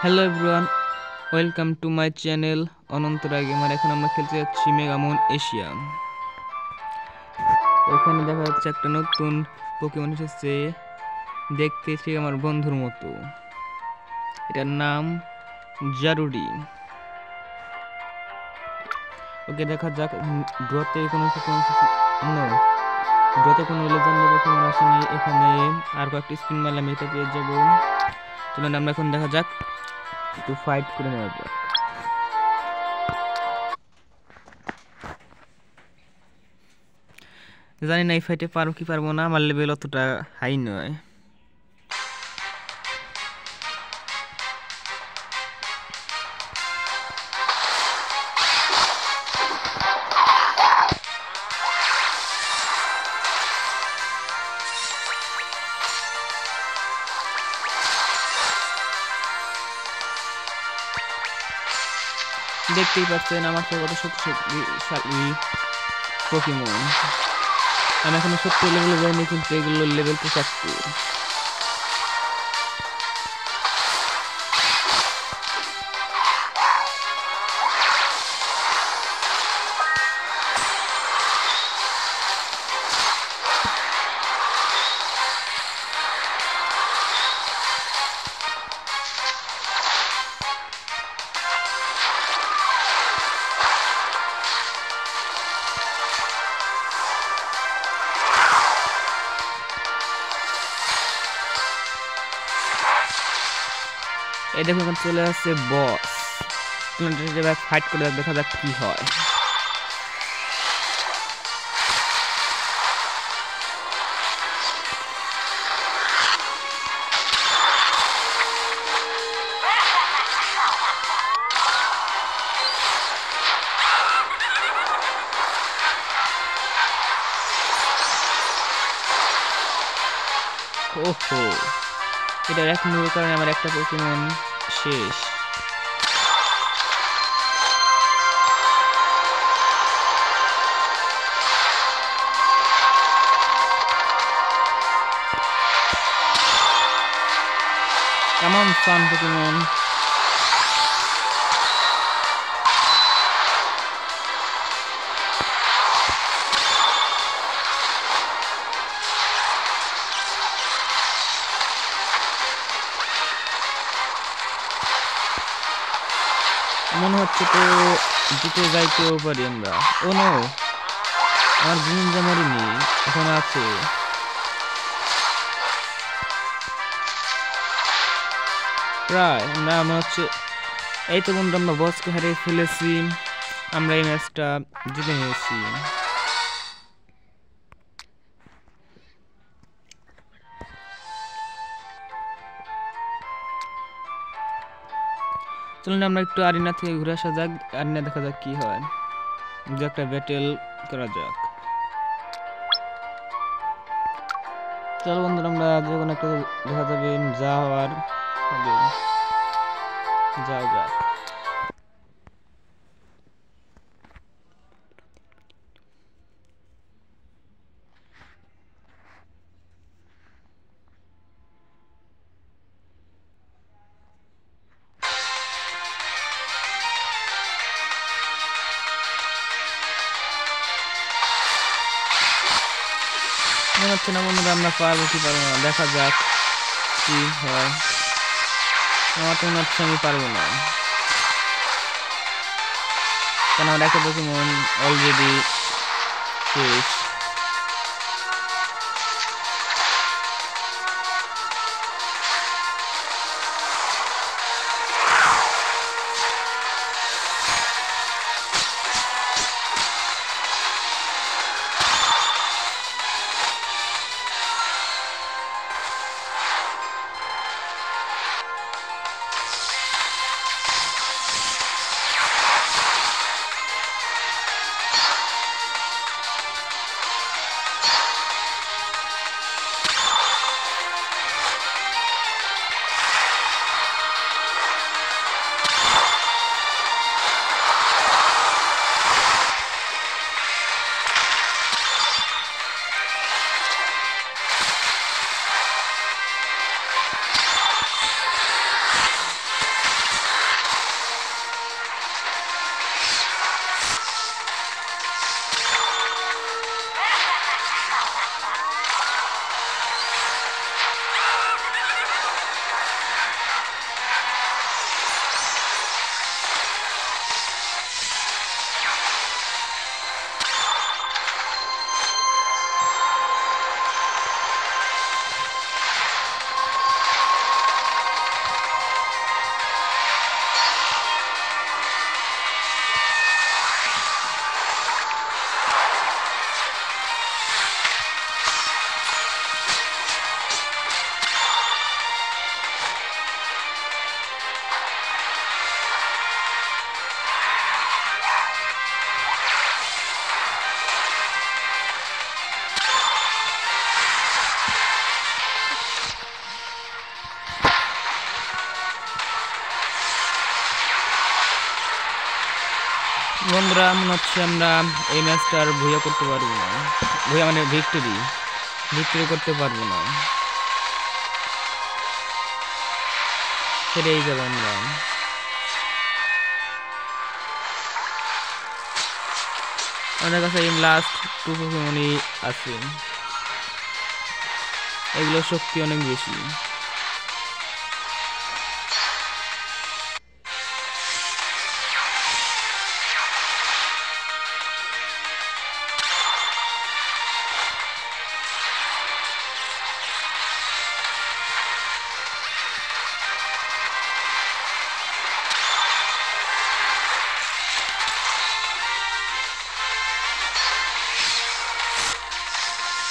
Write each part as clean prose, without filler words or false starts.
Hello everyone, welcome to my channel Anantara gamer. এখন আমরা খেলতে যাচ্ছি মেগামন এশিয়া। এখানে দেখা যাচ্ছে একটা নতুন পোকেমন এসেছে, দেখতে ঠিক আমার বন্ধুর মতো। এটার নাম জারুডি। ওকে দেখা যাক। ড্রতে কোনো লেজেন্ডারি পোকেমন আসেনি। এখানে আর কয়েকটি স্পিন মারলে আমি এটা পেয়ে যাবো। চলুন আমরা এখন দেখা যাক, একটু ফাইট করে নেওয়া যাক। জানি না এই ফাইটে পারবো কি পারবো না, আমার লেভেল অতটা হাই নয়। দেখতেই পাচ্ছেন আমার থেকে কত শক্তিশালী পোকেমন। আমি এখনো 70 লেভেলে যাইনি, কিন্তু এগুলো লেভেল 75। এই দেখো এখন চলে আসছে বস। ফাইট করে দেখা যাক কি হয়। ওহো, এটা এক মুভের কারণে আমার একটা পোকেমন শেষ। কেমন ফান পোকেমন। মনে হচ্ছে তো জিতে যাইতেও পারি আমরা। ও নো, আমার গুঞ্জা মরিনি, এখন আছে। প্রায় আমরা মনে হচ্ছে, এই তো বন্ধু আমরা বসকে হারিয়ে ফেলেছি। আমরা এই ম্যাচটা জিতে নিয়েছি। চলুন আমরা একটু আরিনা থেকে ঘুরে আসা যাক, আরিনা দেখা যাক কি হয়। যে একটা ব্যাটেল করা যাক। চলো বন্ধুরা, আমরা যে কোনো একটা দেখা যাবে যা হওয়ার হবে। যাও যাক। মনে হচ্ছে না বন্ধুরা আমরা পারবো কি পারবো না, দেখা যাক কি হয়। আমার তো মনে হচ্ছে আমি পারবো না, কারণ আমার একটা পোকেমন অলরেডি শেষ। বন্ধুরা মনে হচ্ছে আমরা এই ম্যাচটা আর ভুয়া করতে পারবো না, ভুয়া মানে ভিক্টরি করতে পারবো না, হেরেই যাবো আমরা। আমাদের কাছে এই লাস্ট 2 পোকেমনই আছে, এগুলোর শক্তি অনেক বেশি।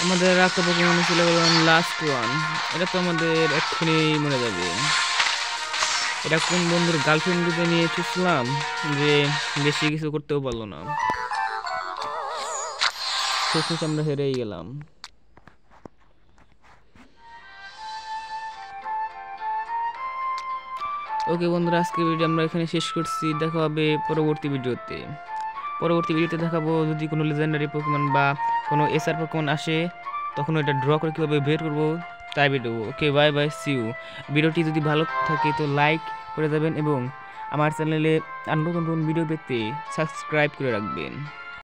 আমাদের একটা পোকেমন ছিল লাস্ট ওয়ান, এটা তো আমাদের এক্ষুনি মরে যাবে। এটা কোন বন্ধুর গার্লফ্রেন্ড দিতে নিয়ে এসেছিলাম যে বেশি কিছু করতেও পারলো না, শেষ আমরা হেরেই গেলাম। ওকে বন্ধুরা, আজকের ভিডিও আমরা এখানে শেষ করছি, দেখা হবে পরবর্তী ভিডিওতে দেখাবো যদি কোনো লেজেন্ডারি পোকেমন বা কোনো এসআর পোকেমন আসে তখন ওটা ড্র করে কীভাবে বের করবো তাই video. Okay bye bye, see you. ভিডিওটি যদি ভালো থাকে তো লাইক করে যাবেন এবং আমার চ্যানেলে আর নতুন ভিডিও পেতে সাবস্ক্রাইব করে রাখবেন।